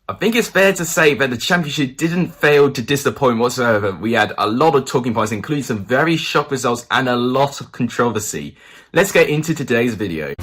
I think it's fair to say that the Championship didn't fail to disappoint whatsoever. We had a lot of talking points, including some very shock results and a lot of controversy. Let's get into today's video.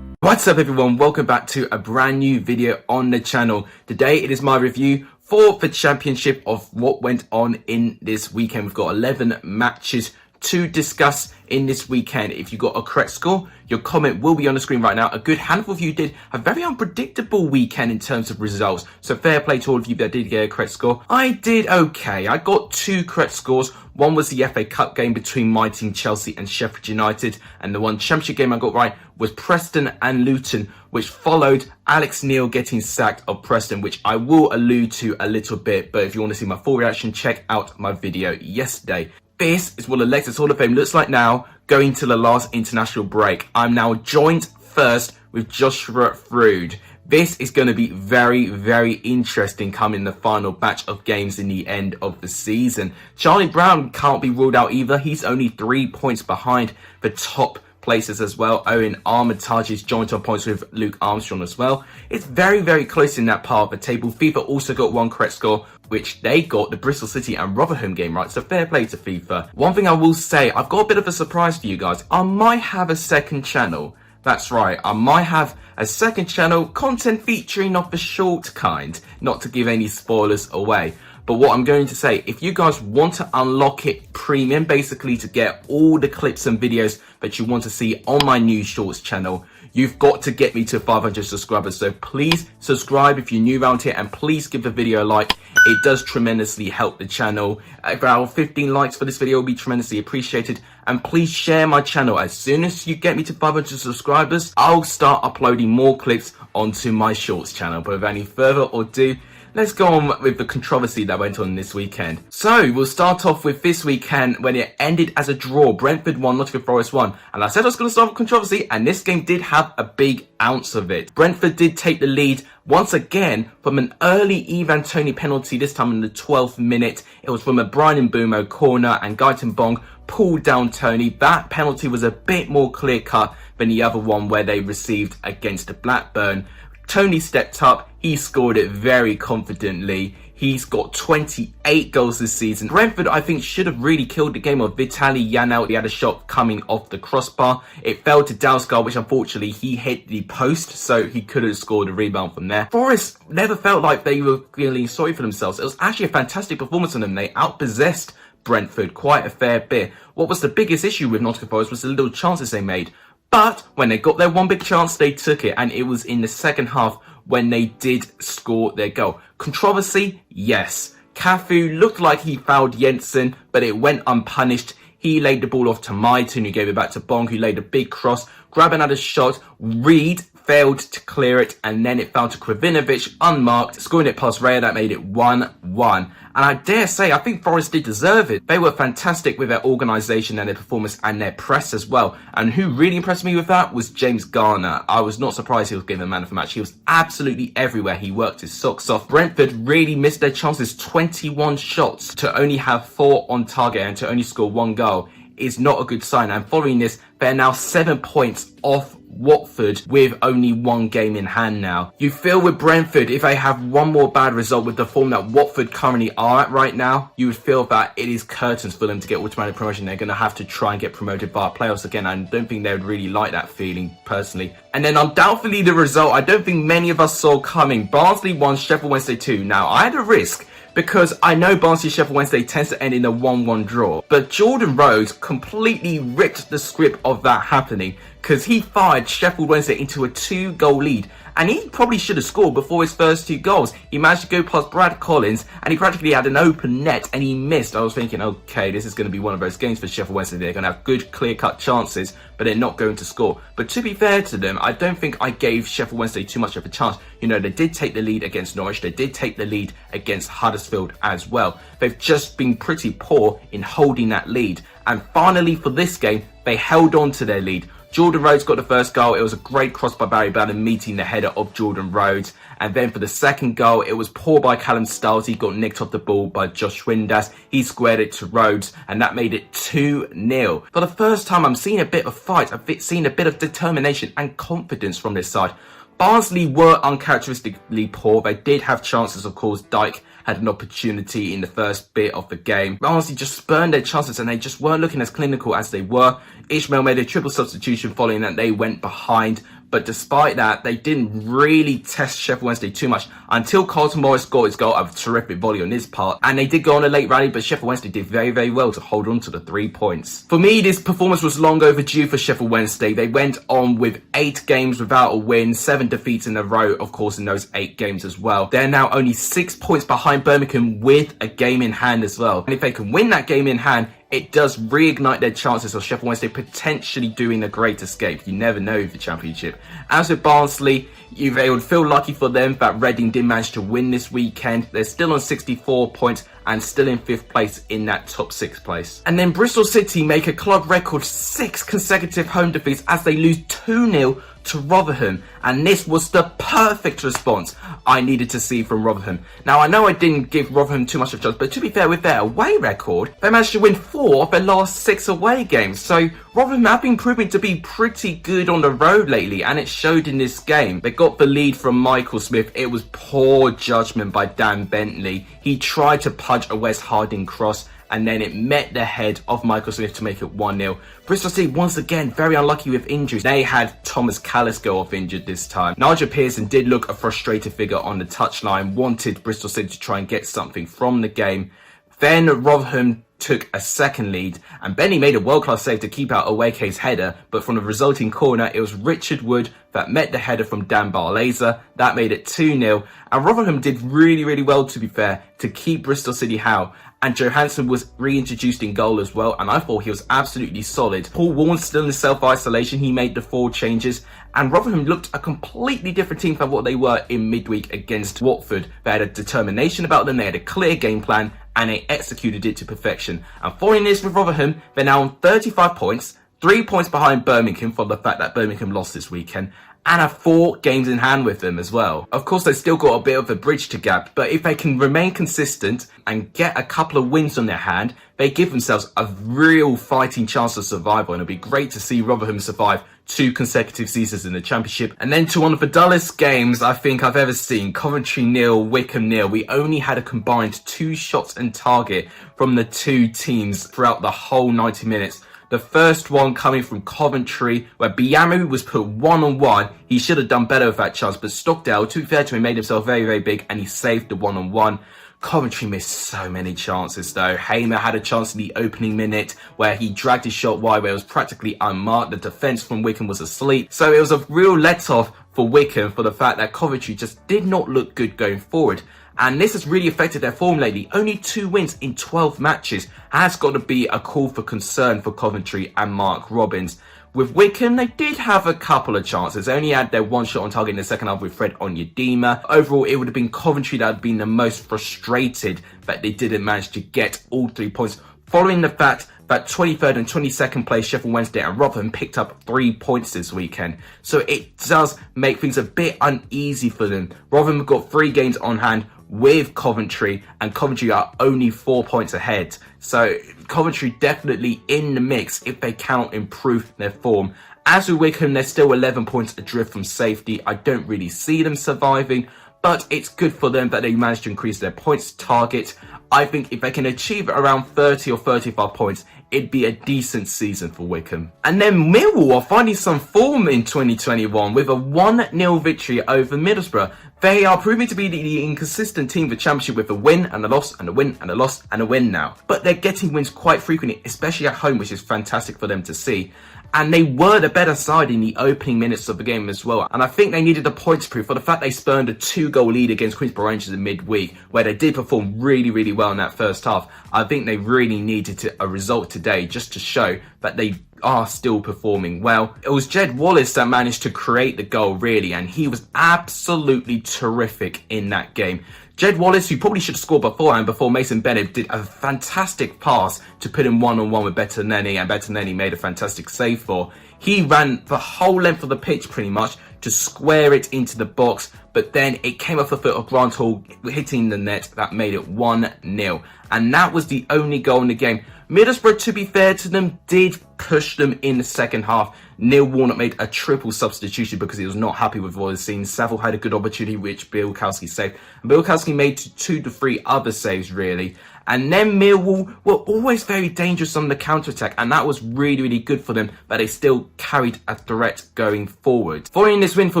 What's up everyone, welcome back to a brand new video on the channel. Today it is my review for the Championship of what went on in this weekend. We've got 11 matches to discuss in this weekend. If you got a correct score, your comment will be on the screen right now. A good handful of you did a very unpredictable weekend in terms of results, so fair play to all of you that did get a correct score. I did okay. I got 2 correct scores. One was the FA Cup game between my team Chelsea and Sheffield United, and the one Championship game I got right was Preston and Luton, which followed Alex Neil getting sacked of Preston, which I will allude to a little bit, but if you want to see my full reaction, check out my video yesterday. This is what the Lexus Hall of Fame looks like now, going to the last international break. I'm now joint first with Joshua Frood. This is going to be very, very interesting coming the final batch of games in the end of the season. Charlie Brown can't be ruled out either. He's only 3 points behind the top places as well. Owen Armitage is joint on points with Luke Armstrong as well. It's very, very close in that part of the table. FIFA also got 1 correct score, which they got the Bristol City and Rotherham game right, so fair play to FIFA. One thing I will say, I've got a bit of a surprise for you guys. I might have a second channel. That's right, I might have a second channel, content featuring of the short kind, not to give any spoilers away. But what I'm going to say, if you guys want to unlock it premium, basically to get all the clips and videos that you want to see on my new shorts channel, you've got to get me to 500 subscribers. So please subscribe if you're new around here, and please give the video a like. It does tremendously help the channel. About 15 likes for this video will be tremendously appreciated. And please share my channel. As soon as you get me to 500 subscribers, I'll start uploading more clips onto my shorts channel. But without any further ado, let's go on with the controversy that went on this weekend. So we'll start off with this weekend when it ended as a draw. Brentford won, Nottingham Forest won. And I said I was going to start with controversy, and this game did have a big ounce of it. Brentford did take the lead once again from an early Ivan Toney penalty, this time in the 12th minute. It was from a Brian Mbeumo corner, and Guyton Bong pulled down Toney. That penalty was a bit more clear-cut than the other one where they received against Blackburn. Toney stepped up, he scored it very confidently. He's got 28 goals this season. Brentford, I think, should have really killed the game of Vitaly Janelt. He had a shot coming off the crossbar. It fell to Dalsgaard, which unfortunately he hit the post, so he could have scored a rebound from there. Forest never felt like they were feeling sorry for themselves. It was actually a fantastic performance from them. They outpossessed Brentford quite a fair bit. What was the biggest issue with Nottingham Forest was the little chances they made. But when they got their one big chance, they took it, and it was in the second half when they did score their goal. Controversy? Yes. Cafu looked like he fouled Jensen, but it went unpunished. He laid the ball off to Maitland, who gave it back to Bong, who laid a big cross, grabbed another shot. Reed failed to clear it, and then it fell to Kravinovic unmarked, scoring it past Raya. That made it 1-1. And I dare say, I think Forest did deserve it. They were fantastic with their organisation and their performance and their press as well. And who really impressed me with that was James Garner. I was not surprised he was given man of the match. He was absolutely everywhere. He worked his socks off. Brentford really missed their chances. 21 shots to only have 4 on target and to only score 1 goal is not a good sign. And following this, they're now 7 points off Watford with only 1 game in hand now. You feel with Brentford, if they have one more bad result with the form that Watford currently are at right now, you would feel that it is curtains for them to get automatic promotion. They're going to have to try and get promoted via playoffs again. I don't think they would really like that feeling personally. And then undoubtedly the result, I don't think many of us saw coming. Barnsley won, Sheffield Wednesday 2. Now I had a risk, because I know Barnsley Sheffield Wednesday tends to end in a 1-1 draw. But Jordan Rhodes completely ripped the script of that happening, because he fired Sheffield Wednesday into a 2-goal lead. And he probably should have scored before his first 2 goals. He managed to go past Brad Collins, and he practically had an open net, and he missed. I was thinking, okay, this is going to be one of those games for Sheffield Wednesday. They're going to have good, clear-cut chances, but they're not going to score. But to be fair to them, I don't think I gave Sheffield Wednesday too much of a chance. You know, they did take the lead against Norwich. They did take the lead against Huddersfield as well. They've just been pretty poor in holding that lead. And finally, for this game, they held on to their lead. Jordan Rhodes got the first goal. It was a great cross by Barry Bannon meeting the header of Jordan Rhodes. And then for the second goal, it was poor by Callum Stiles. He got nicked off the ball by Josh Windass. He squared it to Rhodes, and that made it 2-0. For the first time, I'm seeing a bit of fight. I've seen a bit of determination and confidence from this side. Barnsley were uncharacteristically poor. They did have chances, of course. Dyke had an opportunity in the first bit of the game. Barnsley just spurned their chances and they just weren't looking as clinical as they were. Ishmael made a triple substitution following that. They went behind. But despite that, they didn't really test Sheffield Wednesday too much until Carlton Morris got his goal, a terrific volley on his part. And they did go on a late rally, but Sheffield Wednesday did very, very well to hold on to the 3 points. For me, this performance was long overdue for Sheffield Wednesday. They went on with 8 games without a win, 7 defeats in a row, of course, in those 8 games as well. They're now only 6 points behind Birmingham with a game in hand as well. And if they can win that game in hand, it does reignite their chances of Sheffield Wednesday potentially doing a great escape. You never know with the Championship. As with Barnsley, they would feel lucky for them that Reading did manage to win this weekend. They're still on 64 points and still in 5th place in that top 6 place. And then Bristol City make a club record 6 consecutive home defeats as they lose 2-0 to Rotherham, and this was the perfect response I needed to see from Rotherham. Now, I know I didn't give Rotherham too much of a chance, but to be fair, with their away record, they managed to win 4 of their last 6 away games. So Rotherham have been proving to be pretty good on the road lately, and it showed in this game. They got the lead from Michael Smith. It was poor judgment by Dan Bentley. He tried to punch a Wes Harding cross, and then it met the head of Michael Smith to make it 1-0. Bristol City, once again, very unlucky with injuries. They had Thomas Callis go off injured this time. Nigel Pearson did look a frustrated figure on the touchline, wanted Bristol City to try and get something from the game. Then Rotherham took a second lead, and Benny made a world-class save to keep out Oweke's header, but from the resulting corner, it was Richard Wood that met the header from Dan Barlaser. That made it 2-0, and Rotherham did really, really well, to be fair, to keep Bristol City out. And Johansson was reintroduced in goal as well, and I thought he was absolutely solid. Paul Warren's still in self-isolation. He made the 4 changes, and Rotherham looked a completely different team from what they were in midweek against Watford. They had a determination about them, they had a clear game plan, and they executed it to perfection. And following this with Rotherham, they're now on 35 points, 3 points behind Birmingham for the fact that Birmingham lost this weekend, and have 4 games in hand with them as well. Of course, they've still got a bit of a bridge to gap, but if they can remain consistent and get a couple of wins on their hand, they give themselves a real fighting chance of survival, and it'll be great to see Rotherham survive 2 consecutive seasons in the Championship. And then to one of the dullest games I think I've ever seen, Coventry 0, Wycombe 0. We only had a combined 2 shots on target from the 2 teams throughout the whole 90 minutes. The first one coming from Coventry, where Biamu was put 1-on-1. He should have done better with that chance, but Stockdale, to be fair to him, made himself very, very big, and he saved the 1-on-1. Coventry missed so many chances though. Hamer had a chance in the opening minute where he dragged his shot wide, where it was practically unmarked. The defence from Wycombe was asleep. So it was a real let-off for Wycombe for the fact that Coventry just did not look good going forward. And this has really affected their form lately. Only 2 wins in 12 matches has got to be a call for concern for Coventry and Mark Robbins. With Wycombe, they did have a couple of chances. They only had their 1 shot on target in the second half with Fred Onyedema. Overall, it would have been Coventry that had been the most frustrated that they didn't manage to get all 3 points, following the fact that 23rd and 22nd place Sheffield Wednesday and Rotherham picked up 3 points this weekend. So it does make things a bit uneasy for them. Rotherham have got 3 games on hand with Coventry, and Coventry are only 4 points ahead. So Coventry definitely in the mix if they cannot improve their form. As with Wycombe, they're still 11 points adrift from safety. I don't really see them surviving, but it's good for them that they managed to increase their points target. I think if they can achieve around 30 or 35 points, it'd be a decent season for Wycombe. And then Millwall are finding some form in 2021 with a 1-0 victory over Middlesbrough. They are proving to be the inconsistent team for Championship with a win and a loss and a win and a loss and a win now. But they're getting wins quite frequently, especially at home, which is fantastic for them to see. And they were the better side in the opening minutes of the game as well. And I think they needed a points proof for the fact they spurned a 2-goal lead against Queensborough Rangers in midweek, where they did perform really, really well in that first half. I think they really needed a result today just to show that they are still performing well. It was Jed Wallace that managed to create the goal really, and he was absolutely terrific in that game. Jed Wallace, who probably should have scored beforehand before Mason Bennett, did a fantastic pass to put him one-on-one with Bettinelli, and Bettinelli made a fantastic save for. He ran the whole length of the pitch pretty much to square it into the box, but then it came off the foot of Grant Hall hitting the net. That made it 1-0. And that was the only goal in the game. Middlesbrough, to be fair to them, did push them in the second half. Neil Warnock made a triple substitution because he was not happy with what he was seeing. Saville had a good opportunity, which Bielkowski saved. And Bielkowski made 2 to 3 other saves, really. And then Millwall were always very dangerous on the counter-attack, and that was really, really good for them, but they still carried a threat going forward. Following this win for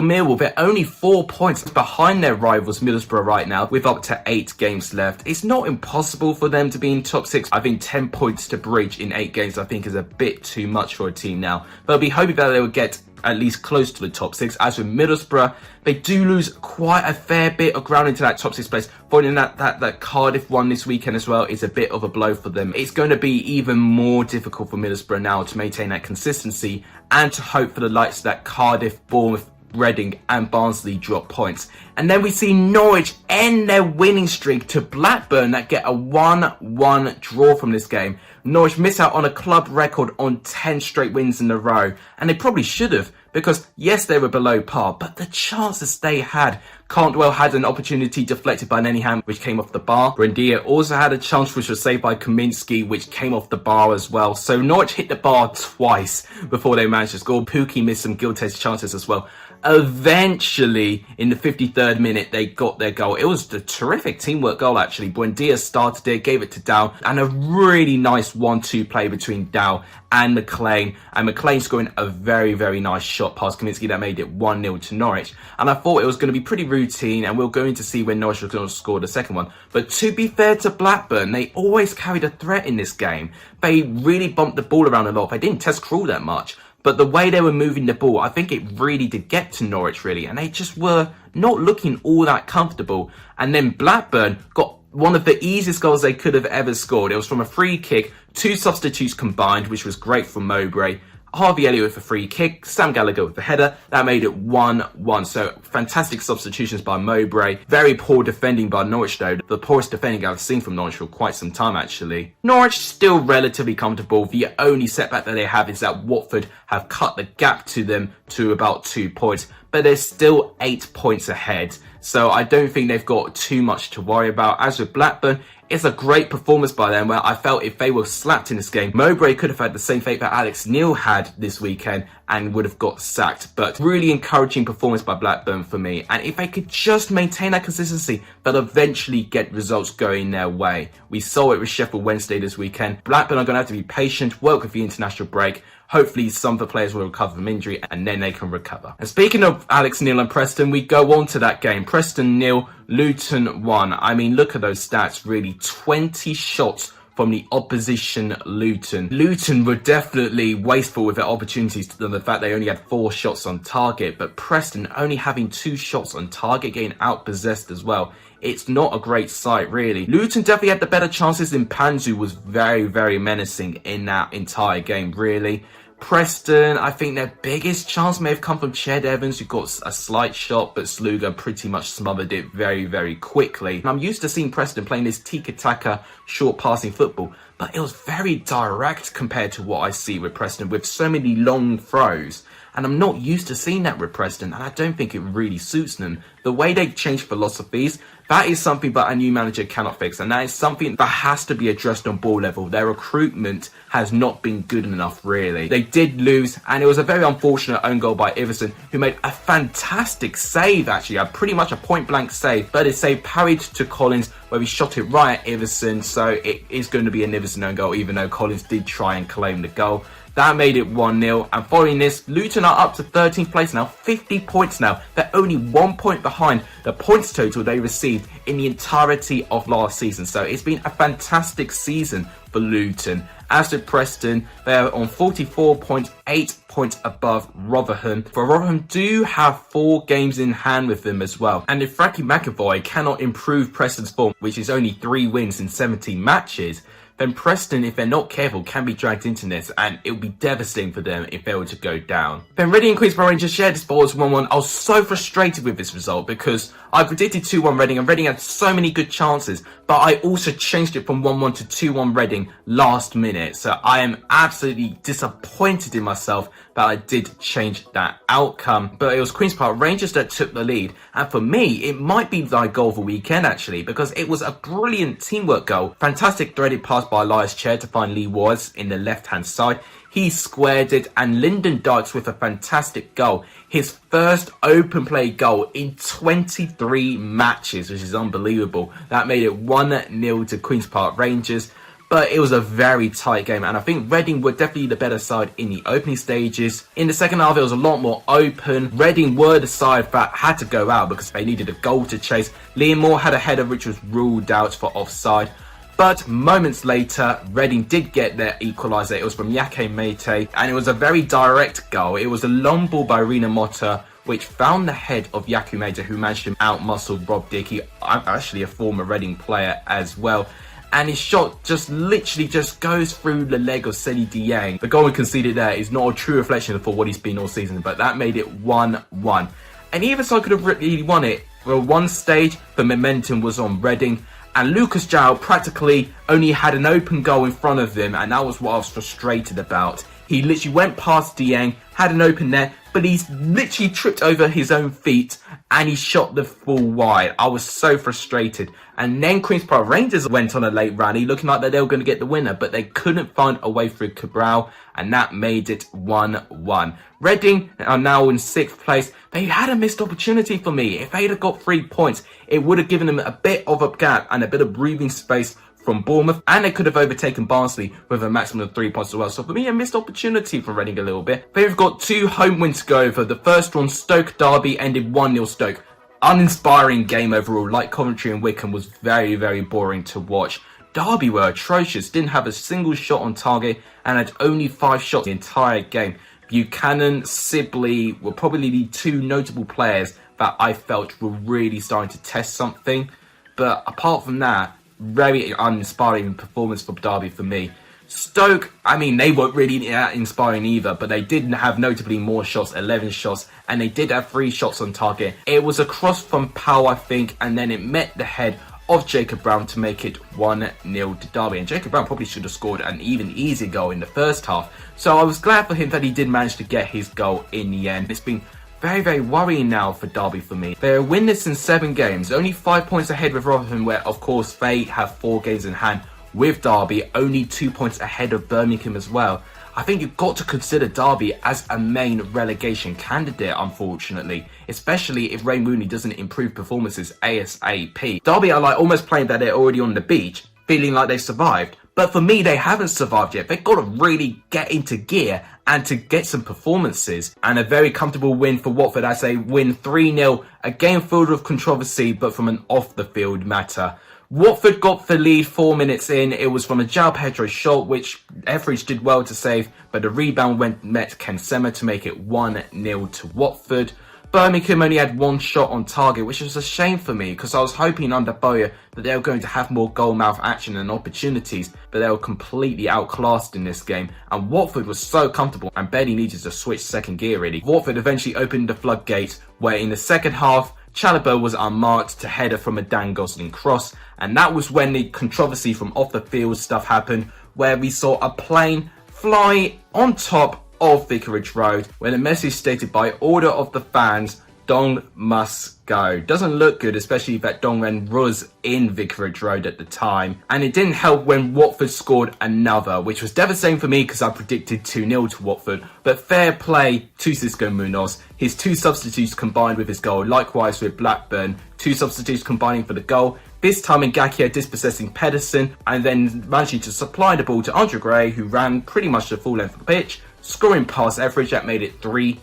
Millwall, they're only 4 points behind their rivals Middlesbrough right now, with up to 8 games left. It's not impossible for them to be in top 6. I think 10 points to breach in 8 games, I think, is a bit too much for a team now. But I'll be hoping that they will get at least close to the top 6. As with Middlesbrough, they do lose quite a fair bit of ground into that top 6 place. Finding that Cardiff one this weekend as well is a bit of a blow for them. It's going to be even more difficult for Middlesbrough now to maintain that consistency and to hope for the likes of that Cardiff, Bournemouth, Reading and Barnsley drop points. And then we see Norwich end their winning streak to Blackburn that get a 1-1 draw from this game. Norwich miss out on a club record on 10 straight wins in a row, and they probably should have, because yes, they were below par, but the chances they had. Cantwell had an opportunity deflected by Nottingham, which came off the bar. Buendia also had a chance which was saved by Kaminsky, which came off the bar as well. So Norwich hit the bar twice before they managed to score. Pukki missed some gilt-edged chances as well. Eventually, in the 53rd minute, they got their goal. It was a terrific teamwork goal, actually. Buendia started it, gave it to Dow, and a really nice 1-2 play between Dow and McLean. And McLean scoring a very, very nice shot past Kaminsky that made it 1-0 to Norwich. And I thought it was going to be pretty routine, and we're going to see when Norwich was going to score the second one. But to be fair to Blackburn, they always carried a threat in this game. They really bumped the ball around a lot. They didn't test Krul that much. But the way they were moving the ball, I think it really did get to Norwich, really. And they just were not looking all that comfortable. And then Blackburn got one of the easiest goals they could have ever scored. It was from a free kick, 2 substitutes combined, which was great from Mowbray. Harvey Elliott with a free kick, Sam Gallagher with the header. That made it 1-1. So fantastic substitutions by Mowbray. Very poor defending by Norwich though. The poorest defending I've seen from Norwich for quite some time actually. Norwich still relatively comfortable. The only setback that they have is that Watford have cut the gap to them to about 2 points. But they're still 8 points ahead. So I don't think they've got too much to worry about. As with Blackburn, it's a great performance by them where I felt if they were slapped in this game, Mowbray could have had the same fate that Alex Neil had this weekend and would have got sacked. But really encouraging performance by Blackburn for me. And if they could just maintain that consistency, they'll eventually get results going their way. We saw it with Sheffield Wednesday this weekend. Blackburn are going to have to be patient, work with the international break. Hopefully some of the players will recover from injury and then they can recover. And speaking of Alex Neil and Preston, we go on to that game. Preston 0, Luton 1. I mean, look at those stats really. 20 shots from the opposition Luton. Luton were definitely wasteful with their opportunities to the fact they only had 4 shots on target, but Preston only having 2 shots on target, getting outpossessed as well. It's not a great sight, really. Luton definitely had the better chances, and Panzu was very, very menacing in that entire game, really. Preston, I think their biggest chance may have come from Ched Evans, who got a slight shot, but Sluga pretty much smothered it very, very quickly. And I'm used to seeing Preston playing this tiki-taka, short passing football, but it was very direct compared to what I see with Preston, with so many long throws. And I'm not used to seeing that with Preston, and I don't think it really suits them. The way they change philosophies, that is something that a new manager cannot fix, and that is something that has to be addressed on ball level. Their recruitment has not been good enough, really. They did lose, and it was a very unfortunate own goal by Iverson, who made a fantastic save, actually, pretty much a point-blank save, but his save parried to Collins, where he shot it right at Iverson, so it is going to be an Iverson own goal, even though Collins did try and claim the goal. That made it 1-0, and following this, Luton are up to 13th place now, 50 points now. They're only 1 point behind the points total they received in the entirety of last season. So it's been a fantastic season for Luton. As with Preston, they are on 44 points, 8 points above Rotherham. For Rotherham do have 4 games in hand with them as well. And if Frankie McAvoy cannot improve Preston's form, which is only 3 wins in 17 matches, then Preston, if they're not careful, can be dragged into this, and it would be devastating for them if they were to go down. Then Reading and Queens Park Rangers shared the sport as 1-1. I was so frustrated with this result because I predicted 2-1 Reading, and Reading had so many good chances, but I also changed it from 1-1 to 2-1 Reading last minute. So I am absolutely disappointed in myself that I did change that outcome. But it was Queens Park Rangers that took the lead, and for me, it might be my goal of the weekend actually, because it was a brilliant teamwork goal. Fantastic threaded pass by Elias Chair to find Lee Watts in the left-hand side. He squared it, and Lyndon Dykes with a fantastic goal. His first open play goal in 23 matches, which is unbelievable. That made it 1-0 to Queens Park Rangers. But it was a very tight game, and I think Reading were definitely the better side in the opening stages. In the second half, it was a lot more open. Reading were the side that had to go out because they needed a goal to chase. Liam Moore had a header which was ruled out for offside. But moments later, Reading did get their equaliser. It was from Yake Mate, and it was a very direct goal. It was a long ball by Rina Motta, which found the head of Yaku Mate, who managed to outmuscle Rob Dickey. I'm actually a former Reading player as well. And his shot just literally just goes through the leg of Seli Dieng. The goal we conceded there is not a true reflection for what he's been all season, but that made it 1-1. And either side could have really won it. Well, one stage, the momentum was on Reading, and Lucas João practically only had an open goal in front of him, and that was what I was frustrated about. He literally went past Dieng, had an open net, but he's literally tripped over his own feet and he shot the ball wide. I was so frustrated. And then Queens Park Rangers went on a late rally, looking like they were going to get the winner, but they couldn't find a way through Cabral, and that made it 1-1. Reading are now in 6th place. They had a missed opportunity for me. If they'd have got 3 points, it would have given them a bit of a gap and a bit of breathing space from Bournemouth, and they could have overtaken Barnsley with a maximum of 3 points as well. So for me, a missed opportunity for Reading a little bit. They've got 2 home wins to go over. The first one, Stoke Derby, ended 1-0 Stoke. Uninspiring game overall. Like Coventry and Wycombe, was very, very boring to watch. Derby were atrocious, didn't have a single shot on target and had only 5 shots the entire game. Buchanan, Sibley were probably the 2 notable players that I felt were really starting to test something. But apart from that, very uninspiring performance for Derby for me. Stoke, I mean, they weren't really that inspiring either, but they did have notably more shots, 11 shots, and they did have 3 shots on target. It was a cross from Powell, I think, and then it met the head of Jacob Brown to make it 1-0 to Derby. And Jacob Brown probably should have scored an even easier goal in the first half. So I was glad for him that he did manage to get his goal in the end. It's been very, very worrying now for Derby for me. They're winless in 7 games, only 5 points ahead with Rotherham, where of course they have 4 games in hand. With Derby, only 2 points ahead of Birmingham as well. I think you've got to consider Derby as a main relegation candidate, unfortunately, especially if Ray Mooney doesn't improve performances ASAP. Derby are like almost playing that they're already on the beach, feeling like they survived. But for me, they haven't survived yet. They've got to really get into gear and to get some performances. And a very comfortable win for Watford as they win 3-0, a game filled with controversy, but from an off-the-field matter. Watford got the lead 4 minutes in. It was from a João Pedro shot, which Etheridge did well to save, but the rebound met Ken Sema to make it 1-0 to Watford. Birmingham only had 1 shot on target, which was a shame for me because I was hoping under Bowyer that they were going to have more goal-mouth action and opportunities, but they were completely outclassed in this game, and Watford was so comfortable and barely needed to switch second gear really. Watford eventually opened the floodgates, where in the second half, Chalobah was unmarked to header from a Dan Gosling cross, and that was when the controversy from off the field stuff happened, where we saw a plane fly on top of Vicarage Road, when the message stated by order of the fans, Dong must go. Doesn't look good, especially that Dongren was in Vicarage Road at the time. And it didn't help when Watford scored another, which was devastating for me because I predicted 2-0 to Watford. But fair play to Cisco Munoz. His 2 substitutes combined with his goal. Likewise with Blackburn, 2 substitutes combining for the goal. This time Ngakia dispossessing Pedersen and then managing to supply the ball to Andre Gray, who ran pretty much the full length of the pitch, scoring past Etheridge. That made it 3-0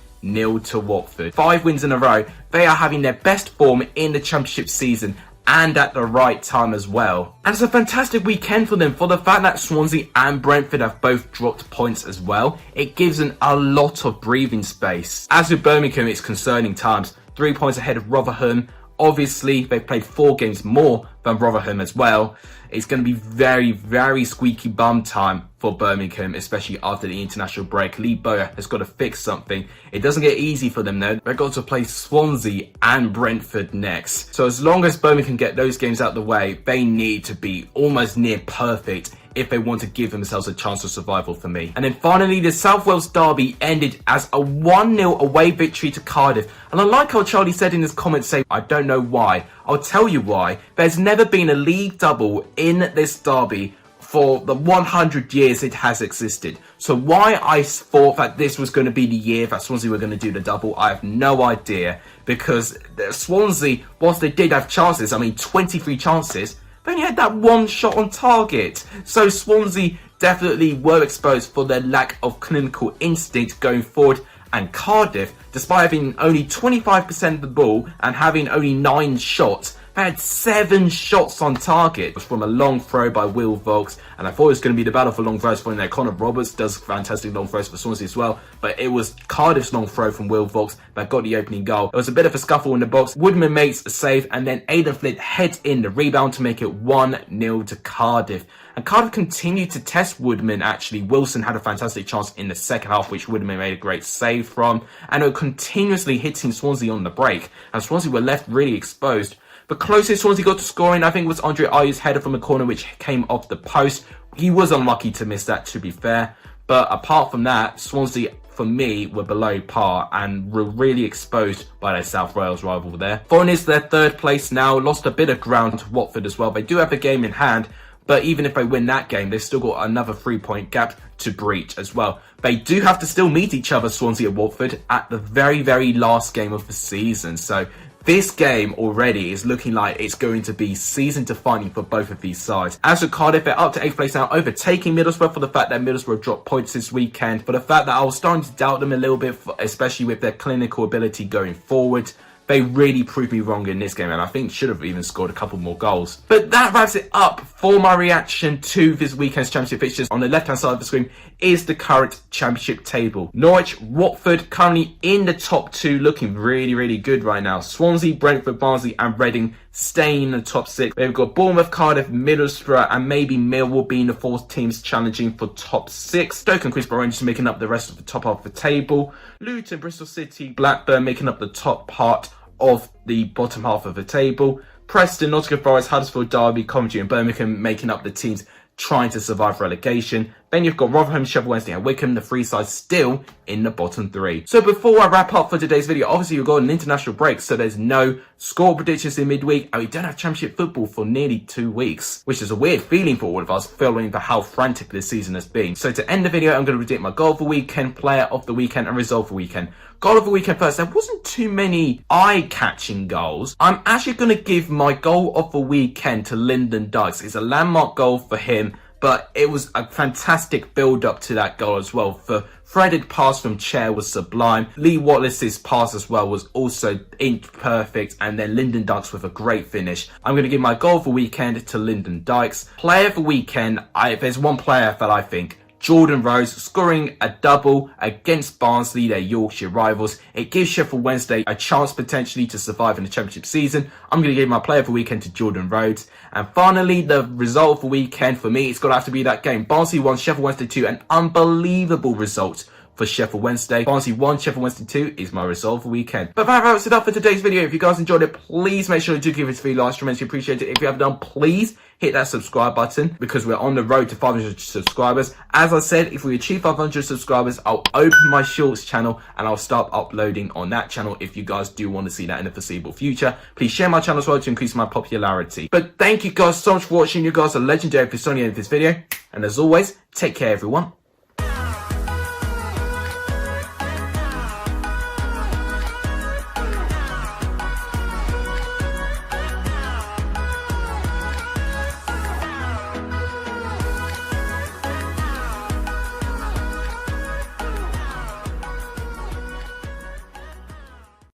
to Watford. 5 wins in a row. They are having their best form in the Championship season and at the right time as well. And it's a fantastic weekend for them. For the fact that Swansea and Brentford have both dropped points as well, it gives them a lot of breathing space. As with Birmingham, it's concerning times. 3 points ahead of Rotherham obviously they've played 4 games more than Rotherham as well. It's going to be very, very squeaky bum time for Birmingham, especially after the international break. Lee Bowyer has got to fix something. It doesn't get easy for them though. They've got to play Swansea and Brentford next. So as long as Birmingham get those games out of the way, they need to be almost near perfect if they want to give themselves a chance of survival for me. And then finally, the South Wales derby ended as a 1-0 away victory to Cardiff. And I like how Charlie said in his comments, say, I don't know why. I'll tell you why. There's never been a league double in this derby for the 100 years it has existed. So why I thought that this was going to be the year that Swansea were going to do the double, I have no idea. Because Swansea, whilst they did have chances, 23 chances, they only had that 1 shot on target. So Swansea definitely were exposed for their lack of clinical instinct going forward. And Cardiff, despite having only 25% of the ball and having only 9 shots, they had 7 shots on target. It was from a long throw by Will Vaulks, and I thought it was going to be the battle for long throws for there. Connor Roberts does fantastic long throws for Swansea as well, but it was Cardiff's long throw from Will Vaulks that got the opening goal. There was a bit of a scuffle in the box. Woodman makes a save, and then Aidan Flint heads in the rebound to make it 1-0 to Cardiff. And Cardiff continued to test Woodman, actually. Wilson had a fantastic chance in the second half, which Woodman made a great save from. And they were continuously hitting Swansea on the break, and Swansea were left really exposed. The closest Swansea got to scoring, I think, was Andre Ayew's header from a corner, which came off the post. He was unlucky to miss that, to be fair. But apart from that, Swansea, for me, were below par and were really exposed by their South Wales rival there. Foreign is their 3rd place now, lost a bit of ground to Watford as well. They do have a game in hand, but even if they win that game, they've still got another 3-point gap to breach as well. They do have to still meet each other, Swansea and Watford, at the very, very last game of the season. So this game already is looking like it's going to be season defining for both of these sides. As for Cardiff, they're up to 8th place now, overtaking Middlesbrough for the fact that Middlesbrough dropped points this weekend, for the fact that I was starting to doubt them a little bit, especially with their clinical ability going forward. They really proved me wrong in this game, and I think should have even scored a couple more goals. But that wraps it up for my reaction to this weekend's championship fixtures. On the left-hand side of the screen is the current championship table. Norwich, Watford currently in the top 2, looking really, really good right now. Swansea, Brentford, Barnsley and Reading staying in the top 6. They've got Bournemouth, Cardiff, Middlesbrough and maybe Millwall being the 4th teams challenging for top 6. Stoke and Crystal Rangers making up the rest of the top half of the table. Luton, Bristol City, Blackburn making up the top part of the bottom half of the table. Preston, Nottingham Forest, Huddersfield, Derby, Coventry and Birmingham making up the teams trying to survive relegation. Then you've got Rotherham, Sheffield Wednesday and Wycombe, the 3 sides still in the bottom 3. So before I wrap up for today's video, obviously we've got an international break, so there's no score predictions in midweek, and we don't have championship football for nearly 2 weeks, which is a weird feeling for all of us, following how frantic this season has been. So to end the video, I'm going to predict my goal of the weekend, player of the weekend and result of the weekend. Goal of the weekend first, there wasn't too many eye-catching goals. I'm actually going to give my goal of the weekend to Lyndon Dykes. It's a landmark goal for him, but it was a fantastic build-up to that goal as well. The threaded pass from Chair was sublime. Lee Wallace's pass as well was also perfect, and then Lyndon Dykes with a great finish. I'm going to give my goal of the weekend to Lyndon Dykes. Player of the weekend, there's one player that I think, Jordan Rhodes, scoring a double against Barnsley, their Yorkshire rivals. It gives Sheffield Wednesday a chance potentially to survive in the championship season. I'm going to give my player of the weekend to Jordan Rhodes. And finally, the result of the weekend for me, it's got to have to be that game. Barnsley 1, Sheffield Wednesday 2, an unbelievable result for Sheffield Wednesday. Barnsley 1, Sheffield Wednesday 2 is my result of the weekend. But that wraps it up for today's video. If you guys enjoyed it, please make sure you do give it a video like, tremendously appreciate it. If you haven't done, please hit that subscribe button, because we're on the road to 500 subscribers. As I said, if we achieve 500 subscribers, I'll open my shorts channel and I'll start uploading on that channel. If you guys do want to see that in the foreseeable future, please share my channel as well to increase my popularity. But thank you guys so much for watching. You guys are legendary if you're only in this video. And as always, take care everyone.